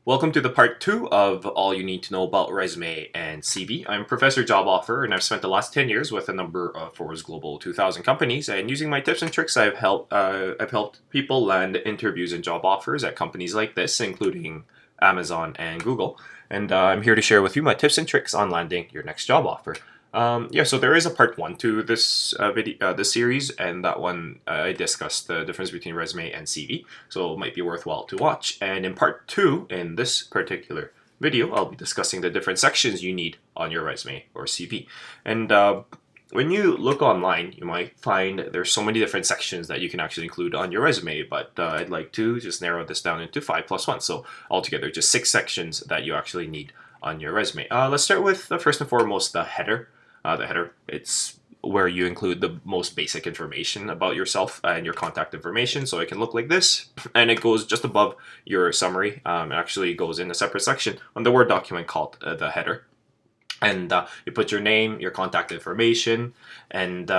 Welcome to the part two of All You Need to Know About Resume and CV. I'm Professor Job Offer, and I've spent the last 10 years with a number of Forbes Global 2000 companies. And using my tips and tricks, I've helped people land interviews and job offers at companies like this, including Amazon and Google. And I'm here to share with you my tips and tricks on landing your next job offer. So there is a part one to this series, and that one I discussed the difference between resume and CV, so it might be worthwhile to watch. And in part two, in this particular video, I'll be discussing the different sections you need on your resume or CV. And when you look online, you might find there's so many different sections that you can actually include on your resume, but I'd like to just narrow this down into 5+1. So altogether, just 6 sections that you actually need on your resume. Let's start with first and foremost the header. It's where you include the most basic information about yourself and your contact information. So it can look like this, and it goes just above your summary. It actually goes in a separate section on the Word document called the header. And you put your name, your contact information, and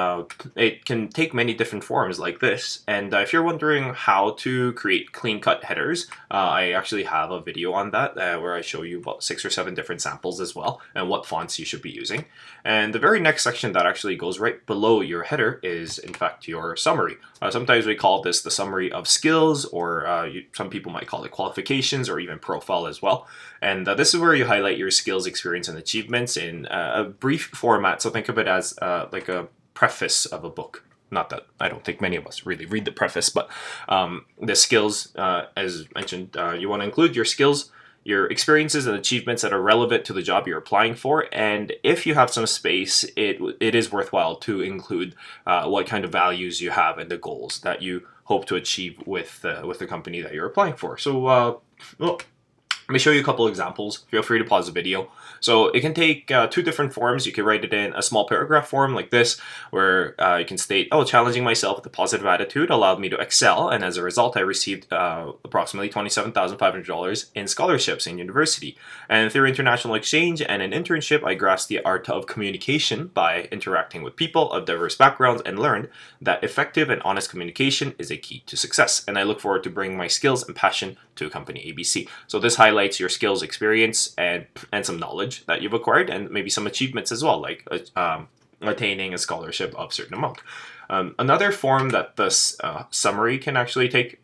it can take many different forms like this. And if you're wondering how to create clean-cut headers, I actually have a video on that where I show you about 6 or 7 different samples as well, and what fonts you should be using. And the very next section that actually goes right below your header is, in fact, your summary. Sometimes we call this the summary of skills, or some people might call it qualifications, or even profile as well. And this is where you highlight your skills, experience, and achievements in a brief format. So think of it as like a preface of a book. Not that I don't think many of us really read the preface, but the skills, as mentioned, you want to include your skills, your experiences and achievements that are relevant to the job you're applying for. And if you have some space, it is worthwhile to include what kind of values you have and the goals that you hope to achieve with the company that you're applying for. So, let me show you a couple examples. Feel free to pause the video. So it can take 2 different forms. You can write it in a small paragraph form like this, where you can state, challenging myself with a positive attitude allowed me to excel, and as a result, I received approximately $27,500 in scholarships in university. And through international exchange and an internship, I grasped the art of communication by interacting with people of diverse backgrounds and learned that effective and honest communication is a key to success. And I look forward to bringing my skills and passion to company ABC. So this highlights your skills, experience, and some knowledge that you've acquired, and maybe some achievements as well, like attaining a scholarship of a certain amount. Another form that this summary can actually take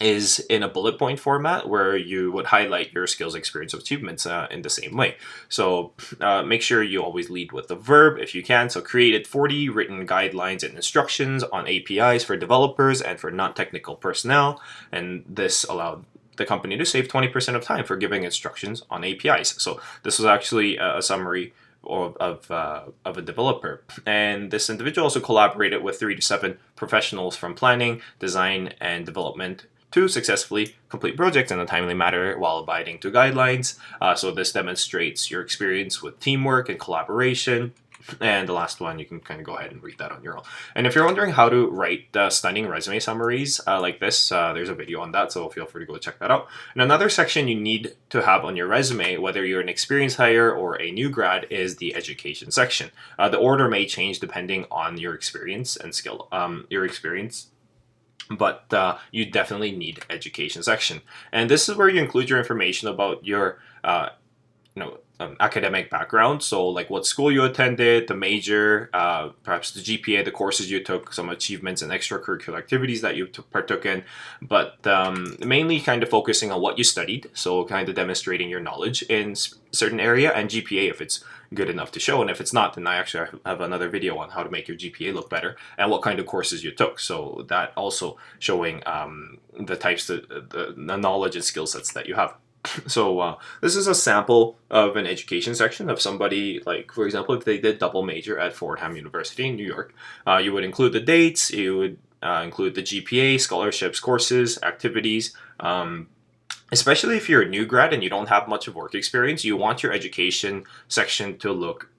is in a bullet point format, where you would highlight your skills, experience, achievements in the same way. So make sure you always lead with the verb if you can. So created 40 written guidelines and instructions on APIs for developers and for non-technical personnel, and this allowed the company to save 20% of time for giving instructions on APIs. So this was actually a summary of a developer. And this individual also collaborated with 3 to 7 professionals from planning, design, and development to successfully complete projects in a timely manner while abiding to guidelines. So this demonstrates your experience with teamwork and collaboration. And the last one, you can kind of go ahead and read that on your own. And if you're wondering how to write stunning resume summaries like this, there's a video on that, so feel free to go check that out. And another section you need to have on your resume, whether you're an experienced hire or a new grad, is the education section. The order may change depending on your experience and skill, but you definitely need education section. And this is where you include your information about your academic background. So like what school you attended, the major, perhaps the GPA, the courses you took, some achievements and extracurricular activities that you partook in, but mainly kind of focusing on what you studied. So kind of demonstrating your knowledge in certain area, and GPA if it's good enough to show. And if it's not, then I actually have another video on how to make your GPA look better and what kind of courses you took. So that also showing the types of the knowledge and skill sets that you have. So this is a sample of an education section of somebody, like, for example, if they did double major at Fordham University in New York, you would include the dates, you would include the GPA, scholarships, courses, activities. Especially if you're a new grad and you don't have much of work experience, you want your education section to look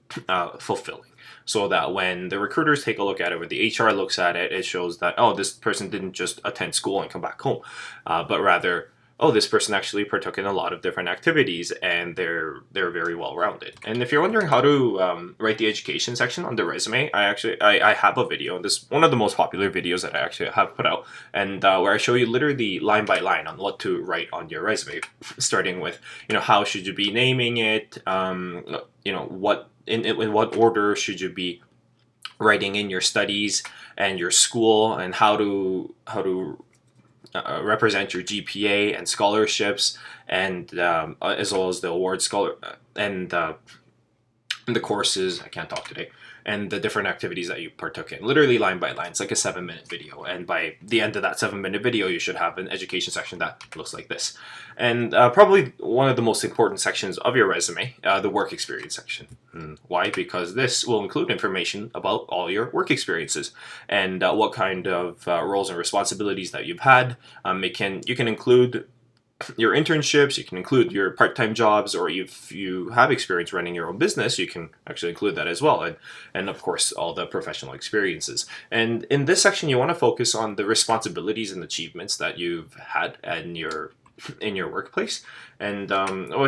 fulfilling. So that when the recruiters take a look at it, or the HR looks at it, it shows that, this person didn't just attend school and come back home, but rather oh, this person actually partook in a lot of different activities, and they're very well rounded. And if you're wondering how to write the education section on the resume, I have a video, and this is one of the most popular videos that I actually have put out, and where I show you literally line by line on what to write on your resume, starting with how should you be naming it, what in what order should you be writing in your studies and your school, and how to represent your GPA and scholarships, and as well as the award scholar and the courses. I can't talk today. And the different activities that you partook in, literally line by line. It's like a 7-minute video, and by the end of that 7-minute video, you should have an education section that looks like this. And probably one of the most important sections of your resume, the work experience section. Why? Because this will include information about all your work experiences and what kind of roles and responsibilities that you've had. You can include your internships, you can include your part-time jobs, or if you have experience running your own business, you can actually include that as well, and of course all the professional experiences. And in this section, you want to focus on the responsibilities and achievements that you've had in your workplace. And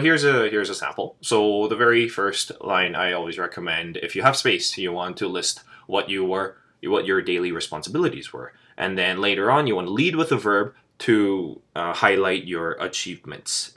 here's a sample. So the very first line I always recommend, if you have space, you want to list what your daily responsibilities were, and then later on you want to lead with a verb to highlight your achievements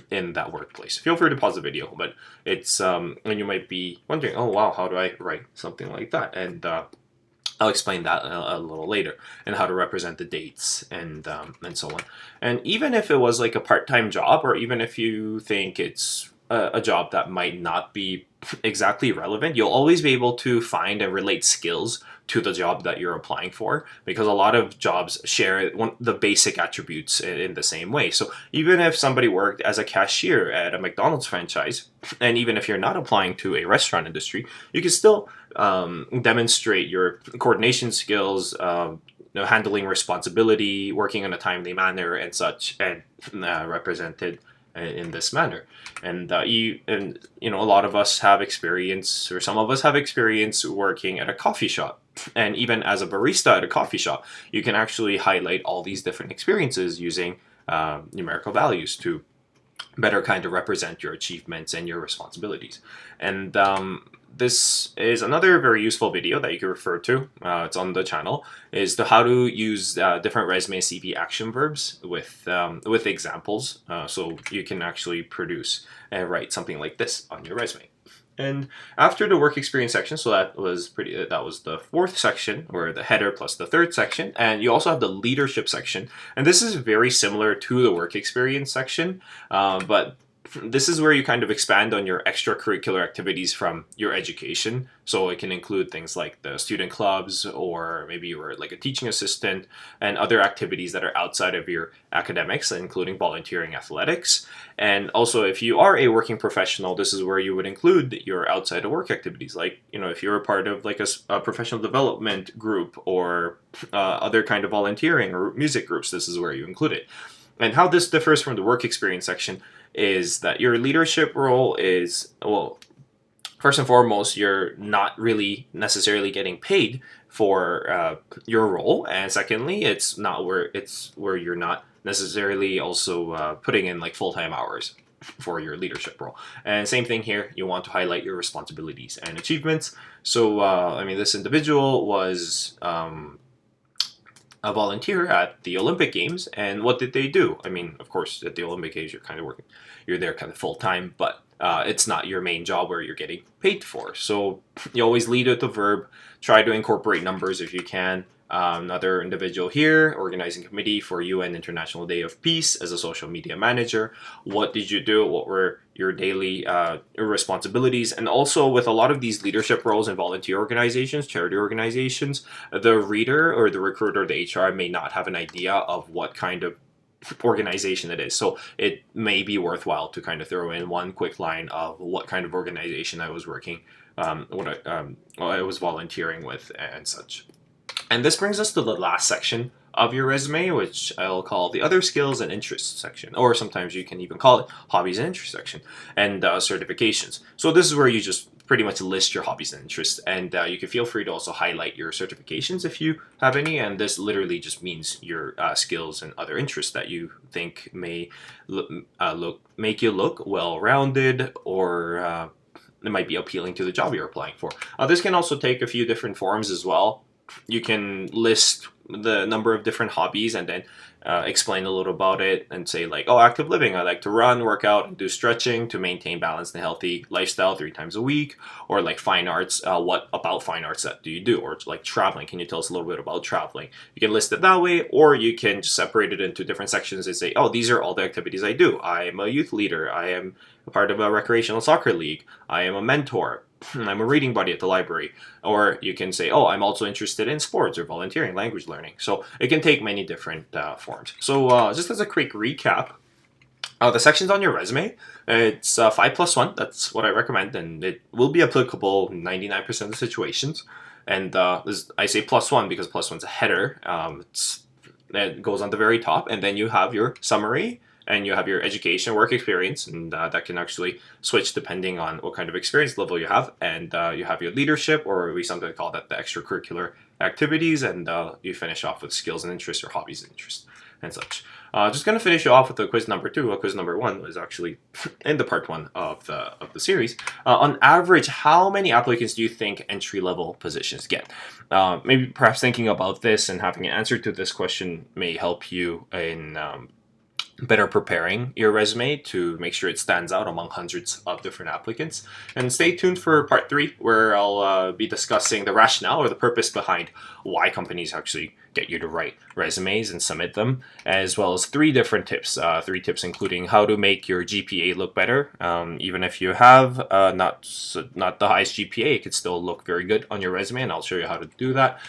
in that workplace. Feel free to pause the video, but it's and you might be wondering, oh wow, how do I write something like that? And I'll explain that a little later, and how to represent the dates and so on. And even if it was like a part-time job, or even if you think it's a job that might not be exactly relevant, you'll always be able to find and relate skills to the job that you're applying for, because a lot of jobs share the basic attributes in the same way. So even if somebody worked as a cashier at a McDonald's franchise, and even if you're not applying to a restaurant industry, you can still demonstrate your coordination skills, handling responsibility, working in a timely manner and such, and represented in this manner. And a lot of us have experience, or some of us have experience working at a coffee shop. And even as a barista at a coffee shop, you can actually highlight all these different experiences using numerical values to better kind of represent your achievements and your responsibilities. And this is another very useful video that you can refer to. It's on the channel. Is the how to use different resume CV action verbs with examples, so you can actually produce and write something like this on your resume. And after the work experience section, so that was the fourth section, or the header plus the third section, and you also have the leadership section. And this is very similar to the work experience section, but this is where you kind of expand on your extracurricular activities from your education. So it can include things like the student clubs, or maybe you were like a teaching assistant, and other activities that are outside of your academics, including volunteering, athletics. And also, if you are a working professional, this is where you would include your outside of work activities, like if you're a part of like a professional development group, or other kind of volunteering or music groups. This is where you include it. And how this differs from the work experience section is that your leadership role is, well, first and foremost, you're not really necessarily getting paid for your role, and secondly, it's where you're not necessarily also putting in like full-time hours for your leadership role. And same thing here, you want to highlight your responsibilities and achievements. So this individual was a volunteer at the Olympic Games, and what did they do? Of course, at the Olympic Games, you're there kind of full time, but it's not your main job where you're getting paid for. So you always lead with the verb. Try to incorporate numbers if you can. Another individual here, organizing committee for UN International Day of Peace as a social media manager. What did you do? What were your daily responsibilities? And also, with a lot of these leadership roles in volunteer organizations, charity organizations, the reader or the recruiter or the HR may not have an idea of what kind of organization it is. So it may be worthwhile to kind of throw in one quick line of what kind of organization I was working, what I was volunteering with and such. And this brings us to the last section of your resume, which I'll call the other skills and interests section, or sometimes you can even call it hobbies and interests section, and certifications. So this is where you just pretty much list your hobbies and interests, and you can feel free to also highlight your certifications if you have any. And this literally just means your skills and other interests that you think may make you look well-rounded, or it might be appealing to the job you're applying for. This can also take a few different forms as well. You can list the number of different hobbies and then explain a little about it and say like, oh, active living, I like to run, work out, and do stretching to maintain balanced and healthy lifestyle 3 times a week. Or like fine arts, what about fine arts that do you do? Or like traveling, can you tell us a little bit about traveling? You can list it that way, or you can just separate it into different sections and say, oh, these are all the activities I do. I am a youth leader, I am a part of a recreational soccer league, I am a mentor, I'm a reading buddy at the library. Or you can say, oh, I'm also interested in sports or volunteering, language learning. So it can take many different forms. So just as a quick recap, the sections on your resume, it's 5+1. That's what I recommend, and it will be applicable 99% of the situations. And I say +1 because +1's a header. It goes on the very top, and then you have your summary, and you have your education, work experience, and that can actually switch depending on what kind of experience level you have. And you have your leadership, or we sometimes call that the extracurricular activities, and you finish off with skills and interests, or hobbies and interests, and such. Just going to finish you off with the quiz number 2. Quiz number 1 was actually in the part 1 of the series. On average, how many applicants do you think entry-level positions get? Maybe perhaps thinking about this and having an answer to this question may help you in better preparing your resume to make sure it stands out among hundreds of different applicants. And stay tuned for part 3, where I'll be discussing the rationale, or the purpose behind why companies actually get you to write resumes and submit them, as well as 3 different tips. 3 tips including how to make your GPA look better. Even if you have not the highest GPA, it could still look very good on your resume, and I'll show you how to do that.